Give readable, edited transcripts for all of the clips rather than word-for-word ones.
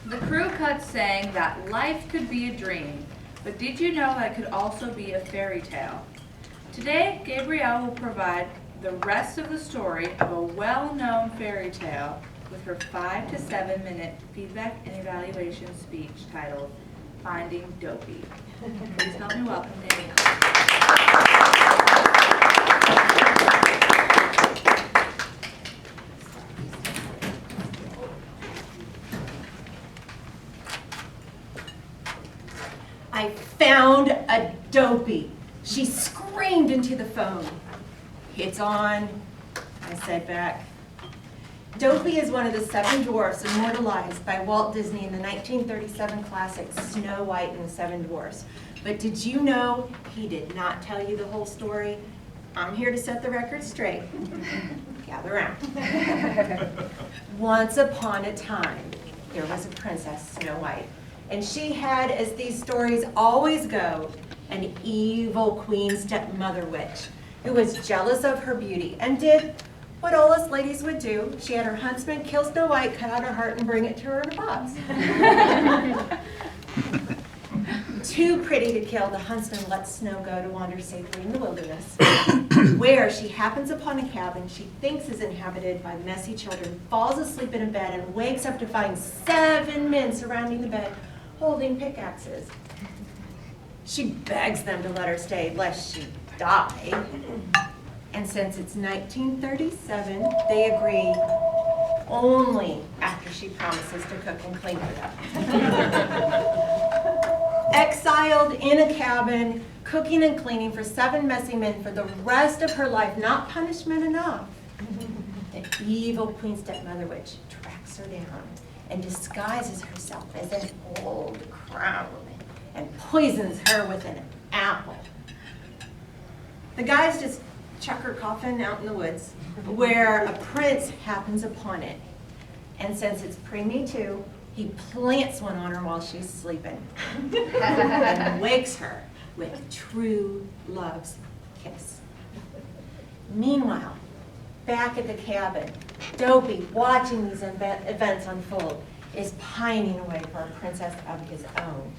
The crew cut saying that life could be a dream, but did you know that it could also be a fairy tale? Today, Gabrielle will provide the rest of the story of a well-known fairy tale with her 5 to 7 minute feedback and evaluation speech titled Finding Dopey. Please help me welcome Danielle. I found a Dopey. She screamed into the phone. It's on, I said back. Dopey is one of the 7 dwarfs immortalized by Walt Disney in the 1937 classic Snow White and the 7 Dwarfs. But did you know he did not tell you the whole story? I'm here to set the record straight. Gather around. Once upon a time, there was a princess, Snow White. And she had, as these stories always go, an evil queen stepmother witch who was jealous of her beauty and did what all us ladies would do. She had her huntsman kill Snow White, cut out her heart, and bring it to her in a box. Too pretty to kill, the huntsman lets Snow go to wander safely in the wilderness, where she happens upon a cabin she thinks is inhabited by messy children, falls asleep in a bed, and wakes up to find 7 men surrounding the bed, holding pickaxes. She begs them to let her stay, lest she die. And since it's 1937, they agree only after she promises to cook and clean for them. Exiled in a cabin, cooking and cleaning for 7 messy men for the rest of her life, not punishment enough. The evil queen stepmother witch tracks her down and disguises herself as an old crown and poisons her with an apple. The guys just chuck her coffin out in the woods where a prince happens upon it. And since it's pre-Me Too, he plants one on her while she's sleeping and wakes her with true love's kiss. Meanwhile, back at the cabin, Dopey, watching these events unfold, is pining away for a princess of his own,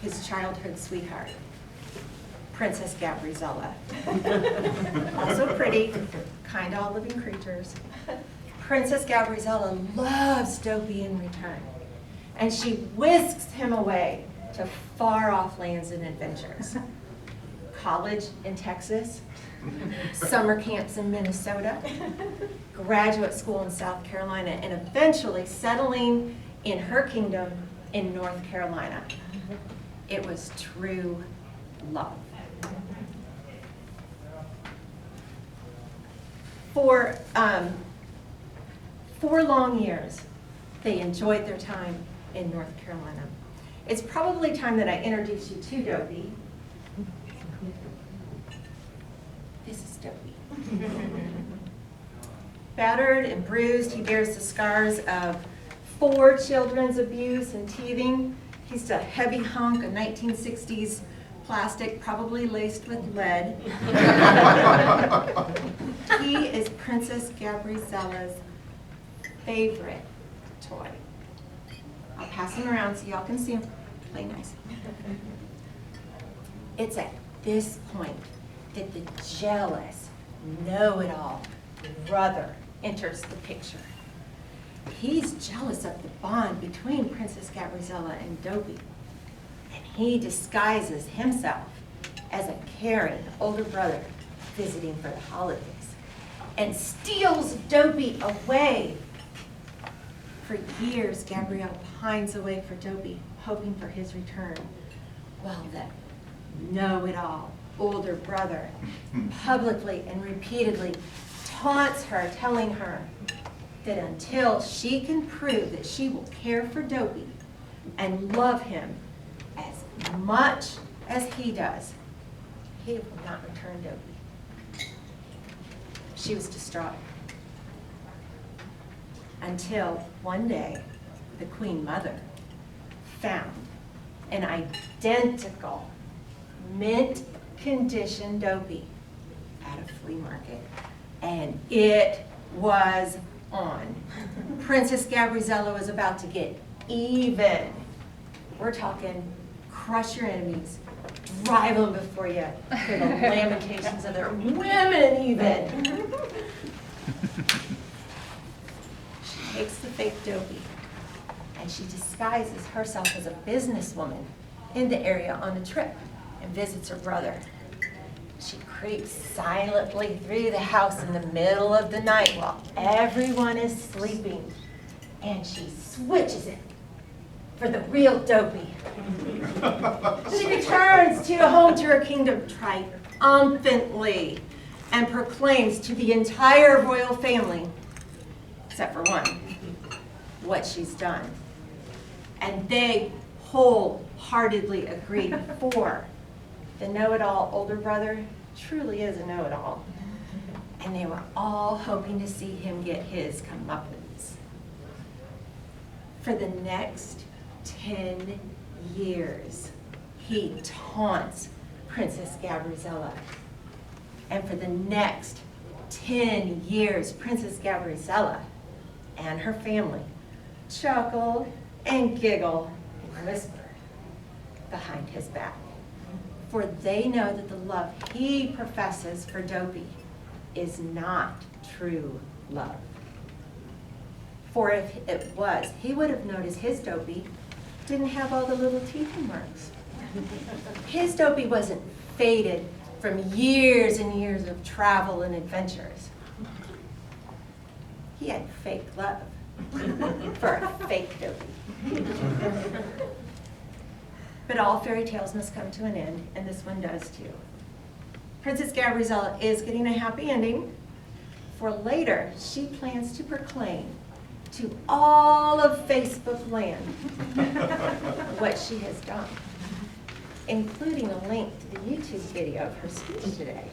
his childhood sweetheart, Princess Gabrielle. Also pretty, kind of all living creatures. Princess Gabrielle loves Dopey in return, and she whisks him away to far-off lands and adventures. College in Texas, summer camps in Minnesota, graduate school in South Carolina, and eventually settling in her kingdom in North Carolina. It was true love. For 4 long years, they enjoyed their time in North Carolina. It's probably time that I introduce you to Dopey. This is Dopey. Battered and bruised, he bears the scars of 4 children's abuse and teething. He's a heavy hunk, a 1960s plastic, probably laced with lead. He is Princess Gabriella's favorite toy. I'll pass him around so y'all can see him. Play nice. It's at this point that the jealous, know-it-all brother enters the picture. He's jealous of the bond between Princess Gabrielle and Dopey, and he disguises himself as a caring older brother visiting for the holidays and steals Dopey away. For years, Gabrielle pines away for Dopey, hoping for his return, while the know-it-all older brother publicly and repeatedly taunts her, telling her that until she can prove that she will care for Dopey and love him as much as he does, he will not return Dopey. She was distraught. Until one day, the Queen Mother found an identical mint condition Dopey at a flea market, and it was on. Princess Gabrielle was about to get even. We're talking crush your enemies, drive them before you, hear the lamentations of their women even. She takes the fake Dopey and she disguises herself as a businesswoman in the area on a trip and visits her brother. She creeps silently through the house in the middle of the night while everyone is sleeping, and she switches it for the real Dopey. She returns home to her kingdom triumphantly and proclaims to the entire royal family, except for one, what she's done. And they wholeheartedly agree, for the know-it-all older brother truly is a know-it-all. And they were all hoping to see him get his comeuppance. For the next 10 years, he taunts Princess Gabriella. And for the next 10 years, Princess Gabriella and her family chuckle and giggle and whisper behind his back. For they know that the love he professes for Dopey is not true love. For if it was, he would have noticed his Dopey didn't have all the little teeth and marks. His Dopey wasn't faded from years and years of travel and adventures. He had fake love for a fake Dopey. But all fairy tales must come to an end, and this one does too. Princess Gabriella is getting a happy ending, for later she plans to proclaim to all of Facebook land what she has done, including a link to the YouTube video of her speech today,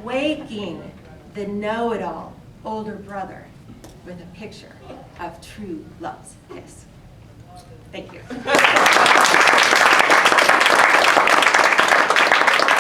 waking the know-it-all older brother with a picture of true love's kiss. Thank you.